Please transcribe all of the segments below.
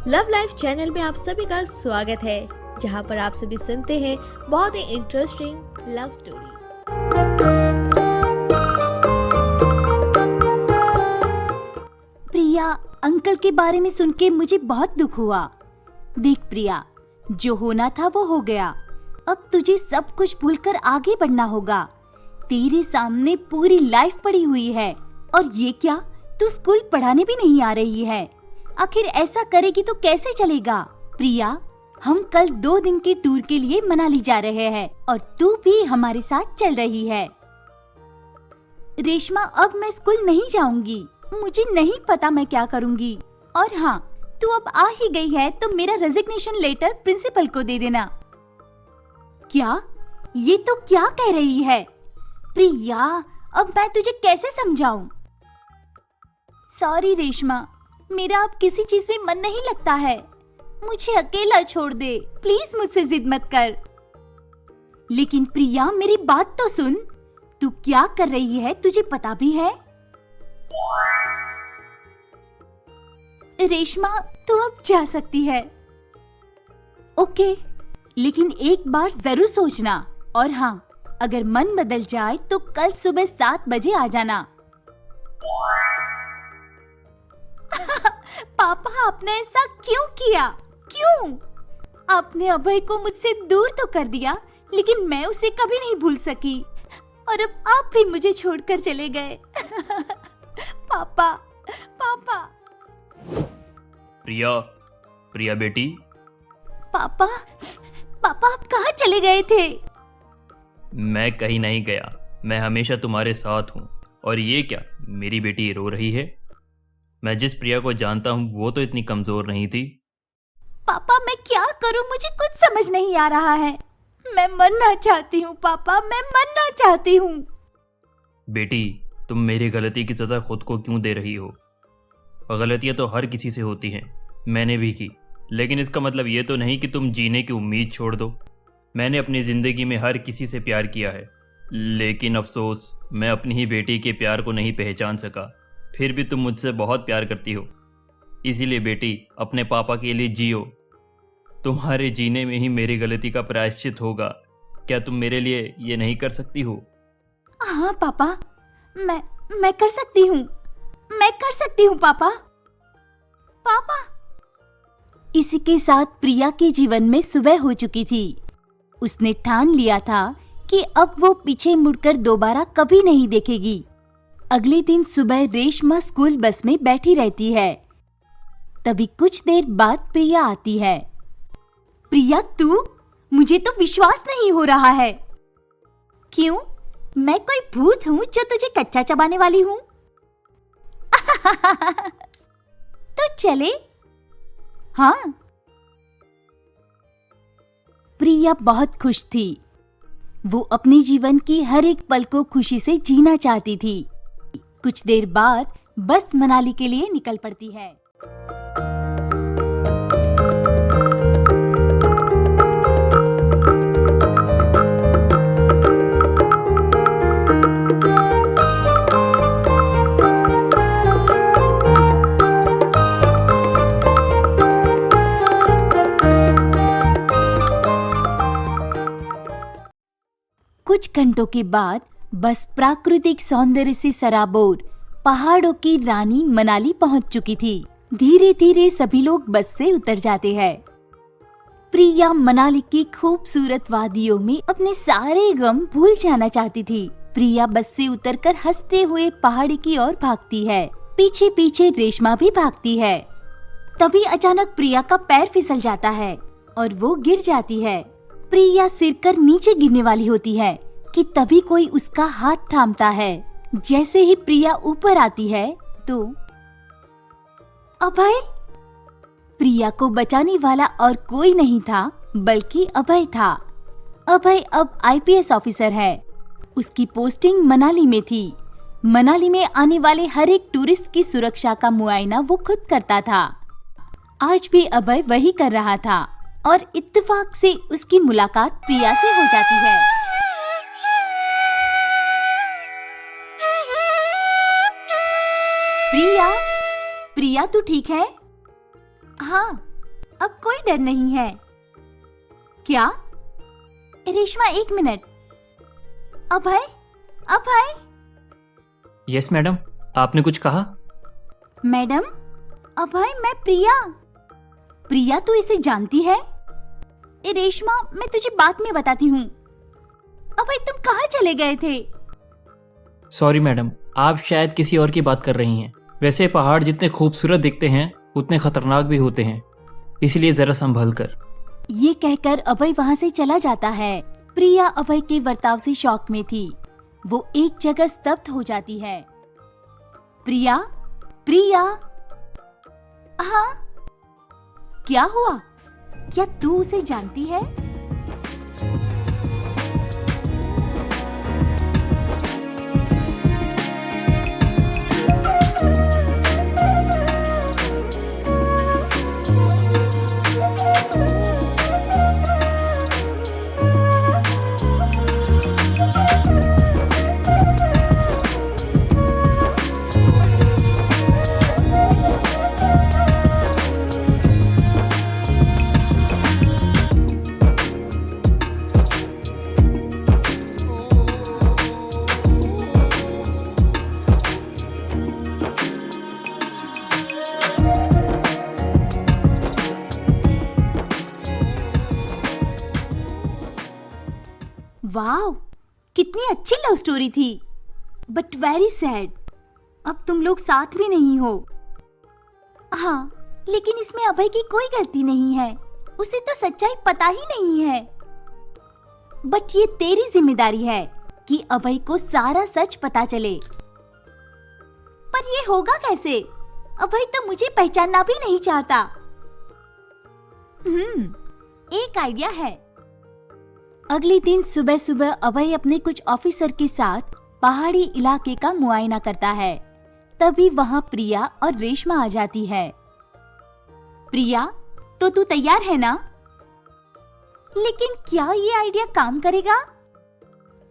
Love life channel में आप सभी का स्वागत है, जहां पर आप सभी सुनते हैं बहुत ही इंटरेस्टिंग लव स्टोरीज। प्रिया, अंकल के बारे में सुन के मुझे बहुत दुख हुआ। देख प्रिया, जो होना था वो हो गया। अब तुझे सब कुछ भूलकर आगे बढ़ना होगा। तेरे सामने पूरी लाइफ पड़ी हुई है। और ये क्या, तू स्कूल पढ़ाने भी नहीं आ रही है। आखिर ऐसा करेगी तो कैसे चलेगा। प्रिया, हम कल 2 दिन के टूर के लिए मनाली जा रहे हैं और तू भी हमारे साथ चल रही है। रेशमा, अब मैं स्कूल नहीं जाऊंगी। मुझे नहीं पता मैं क्या करूंगी। और हाँ, तू अब आ ही गई है तो मेरा रेजिग्नेशन लेटर प्रिंसिपल को दे देना। क्या? ये तो क्या कह रही है? प्रिया, अब मैं तुझे कैसे समझाऊं? सॉरी रेशमा, मेरा अब किसी चीज में मन नहीं लगता है। मुझे अकेला छोड़ दे, प्लीज मुझसे जिद मत कर। लेकिन प्रिया, मेरी बात तो सुन। तू क्या कर रही है तुझे पता भी है? रेशमा, तू अब जा सकती है। ओके, लेकिन एक बार जरूर सोचना। और हाँ, अगर मन बदल जाए तो कल सुबह 7 बजे आ जाना। पापा, आपने ऐसा क्यों किया? क्यों? आपने अभय को मुझसे दूर तो कर दिया, लेकिन मैं उसे कभी नहीं भूल सकी। और अब आप भी मुझे छोड़कर चले गए। पापा, पापा। प्रिया बेटी। पापा, पापा, आप कहाँ चले गए थे? मैं कहीं नहीं गया, मैं हमेशा तुम्हारे साथ हूँ। और ये क्या, मेरी बेटी रो रही है? मैं जिस प्रिया को जानता हूँ वो तो इतनी कमजोर नहीं थी। पापा, मैं क्या करूँ, मुझे कुछ समझ नहीं आ रहा है। मैं मरना चाहती हूँ पापा, मैं मरना चाहती हूँ। बेटी, तुम मेरी गलती की सजा खुद को क्यों दे रही हो? गलतियां तो हर किसी से होती हैं, मैंने भी की। लेकिन इसका मतलब ये तो नहीं कि तुम जीने की उम्मीद छोड़ दो। मैंने अपनी जिंदगी में हर किसी से प्यार किया है, लेकिन अफसोस मैं अपनी ही बेटी के प्यार को नहीं पहचान सका। फिर भी तुम मुझसे बहुत प्यार करती हो, इसीलिए बेटी अपने पापा के लिए जियो। तुम्हारे जीने में ही मेरी गलती का प्रायश्चित होगा। क्या तुम मेरे लिए ये नहीं कर सकती हो? हाँ पापा, मैं कर सकती हूँ। मैं कर सकती हूँ पापा। पापा। इसी के साथ प्रिया के जीवन में सुबह हो चुकी थी। उसने ठान लिया था कि अब वो पीछे मुड़कर दोबारा कभी नहीं देखेगी। अगले दिन सुबह रेशमा स्कूल बस में बैठी रहती है। तभी कुछ देर बाद प्रिया आती है। प्रिया, तू? मुझे तो विश्वास नहीं हो रहा है। क्यों? मैं कोई भूत हूँ जो तुझे कच्चा चबाने वाली हूँ? तो चले? हाँ। प्रिया बहुत खुश थी। वो अपने जीवन की हर एक पल को खुशी से जीना चाहती थी। कुछ देर बाद बस मनाली के लिए निकल पड़ती है। कुछ घंटों के बाद बस प्राकृतिक सौंदर्य से सराबोर पहाड़ों की रानी मनाली पहुंच चुकी थी। धीरे धीरे सभी लोग बस से उतर जाते हैं। प्रिया मनाली की खूबसूरत वादियों में अपने सारे गम भूल जाना चाहती थी। प्रिया बस से उतरकर हंसते हुए पहाड़ी की ओर भागती है। पीछे पीछे रेशमा भी भागती है। तभी अचानक प्रिया का पैर फिसल जाता है और वो गिर जाती है। प्रिया सिर कर नीचे गिरने वाली होती है कि तभी कोई उसका हाथ थामता है। जैसे ही प्रिया ऊपर आती है तो अभय! प्रिया को बचाने वाला और कोई नहीं था बल्कि अभय था। अभय अब आईपीएस ऑफिसर है। उसकी पोस्टिंग मनाली में थी। मनाली में आने वाले हर एक टूरिस्ट की सुरक्षा का मुआयना वो खुद करता था। आज भी अभय वही कर रहा था और इत्तेफाक से उसकी मुलाकात प्रिया से हो जाती है। प्रिया, प्रिया, तू ठीक है? हाँ, अब कोई डर नहीं है। क्या? रेशमा, 1 मिनट। अभय, अभय। यस मैडम, आपने कुछ कहा? मैडम, अभय, मैं प्रिया। प्रिया, तू इसे जानती है? रेशमा, मैं तुझे बाद में बताती हूँ। अभय, तुम कहाँ चले गए थे? सॉरी मैडम, आप शायद किसी और की बात कर रही हैं। वैसे पहाड़ जितने खूबसूरत दिखते हैं उतने खतरनाक भी होते हैं, इसलिए जरा संभल कर। ये कहकर अभय वहाँ से चला जाता है। प्रिया अभय के बर्ताव से शॉक में थी। वो एक जगह स्तब्ध हो जाती है। प्रिया, प्रिया। हाँ, क्या हुआ? क्या तू उसे जानती है? वाह, कितनी अच्छी लव स्टोरी थी, बट वेरी सैड। अब तुम लोग साथ भी नहीं हो। हाँ, लेकिन इसमें अभय की कोई गलती नहीं है। उसे तो सच्चाई पता ही नहीं है। बट ये तेरी जिम्मेदारी है कि अभय को सारा सच पता चले। पर ये होगा कैसे? अभय तो मुझे पहचानना भी नहीं चाहता। एक आइडिया है। अगले दिन सुबह सुबह अभय अपने कुछ ऑफिसर के साथ पहाड़ी इलाके का मुआयना करता है। तभी वहाँ प्रिया और रेशमा आ जाती है। प्रिया, तो तू तैयार है ना? लेकिन क्या ये आइडिया काम करेगा?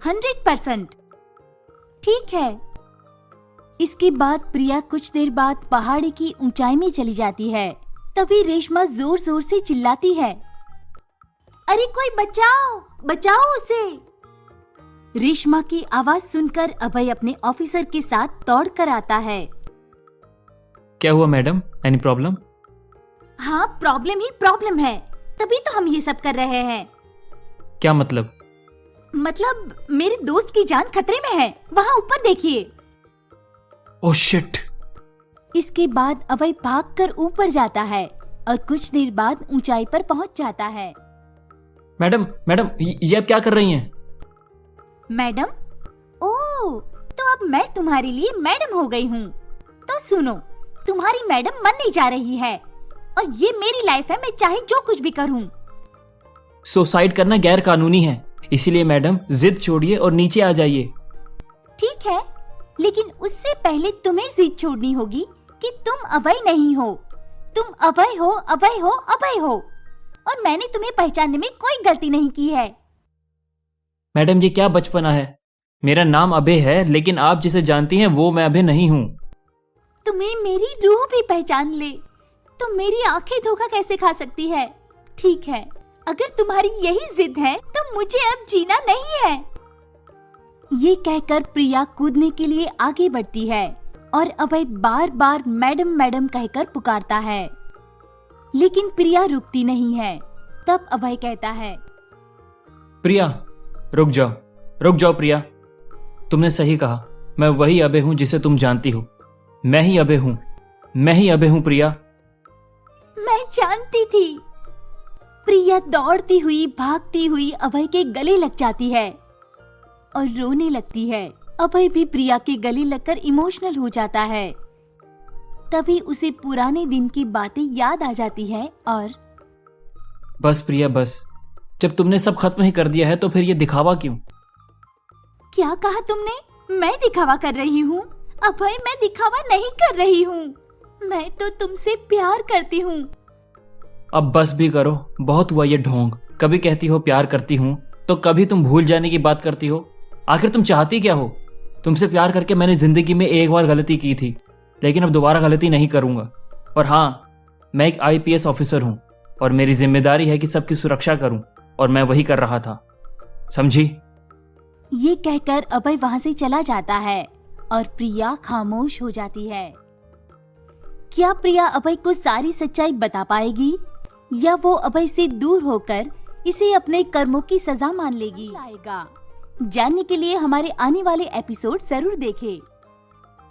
100%। ठीक है। इसके बाद प्रिया कुछ देर बाद पहाड़ी की ऊंचाई में चली जाती है। तभी रेशमा जोर जोर से चिल्लाती है, अरे कोई बचाओ, बचाओ उसे। रेशमा की आवाज सुनकर अभय अपने ऑफिसर के साथ दौड़ कर आता है। क्या हुआ मैडम, एनी प्रॉब्लम? हाँ, प्रॉब्लम ही प्रॉब्लम है, तभी तो हम ये सब कर रहे हैं। क्या मतलब? मतलब मेरे दोस्त की जान खतरे में है, वहाँ ऊपर देखिए। Oh shit. इसके बाद अभय भागकर ऊपर जाता है और कुछ देर बाद ऊंचाई पर पहुंच जाता है। मैडम, मैडम, ये आप क्या कर रही हैं? मैडम? ओह, तो अब मैं तुम्हारे लिए मैडम हो गई हूँ। तो सुनो, तुम्हारी मैडम बनने जा रही है और ये मेरी लाइफ है, मैं चाहे जो कुछ भी करूँ। सुसाइड करना गैर कानूनी है, इसीलिए मैडम जिद छोड़िए और नीचे आ जाइए। ठीक है, लेकिन उससे पहले तुम्हें जिद छोड़नी होगी कि तुम अभय नहीं हो। तुम अभय हो, अभय हो, अभय हो, और मैंने तुम्हें पहचानने में कोई गलती नहीं की है। मैडम, ये क्या बचपना है? मेरा नाम अभय है, लेकिन आप जिसे जानती हैं वो मैं अभय नहीं हूँ। तुम्हें मेरी रूह भी पहचान ले तो मेरी आंखें धोखा कैसे खा सकती है? ठीक है, अगर तुम्हारी यही जिद है तो मुझे अब जीना नहीं है। ये कहकर प्रिया कूदने के लिए आगे बढ़ती है और अभय बार बार मैडम मैडम कहकर पुकारता है, लेकिन प्रिया रुकती नहीं है। तब अभय कहता है, प्रिया रुक जाओ, रुक जाओ प्रिया, तुमने सही कहा, मैं वही अभय हूँ जिसे तुम जानती हो। मैं ही अभय हूँ, मैं ही अभय हूँ प्रिया। मैं जानती थी। प्रिया दौड़ती हुई भागती हुई अभय के गले लग जाती है और रोने लगती है। अभय भी प्रिया के गले लगकर इमोशनल हो जाता है। तभी उसे पुराने दिन की बातें याद आ जाती है और बस प्रिया बस, जब तुमने सब खत्म ही कर दिया है तो फिर ये दिखावा क्यों? क्या कहा तुमने? मैं दिखावा कर रही हूँ? अभय, मैं दिखावा नहीं कर रही हूँ, मैं तो तुमसे प्यार करती हूँ। अब बस भी करो, बहुत हुआ ये ढोंग। कभी कहती हो प्यार करती हूँ तो कभी तुम भूल जाने की बात करती हो। आखिर तुम चाहती क्या हो? तुमसे प्यार करके मैंने जिंदगी में एक बार गलती की थी, लेकिन अब दोबारा गलती नहीं करूंगा। और हाँ, मैं एक IPS ऑफिसर हूँ और मेरी जिम्मेदारी है कि सबकी सुरक्षा करूं, और मैं वही कर रहा था, समझी? ये कहकर अभय वहाँ से चला जाता है और प्रिया खामोश हो जाती है। क्या प्रिया अभय को सारी सच्चाई बता पाएगी या वो अभय से दूर होकर इसे अपने कर्मों की सजा मान लेगी? जानने के लिए हमारे आने वाले एपिसोड जरूर देखें।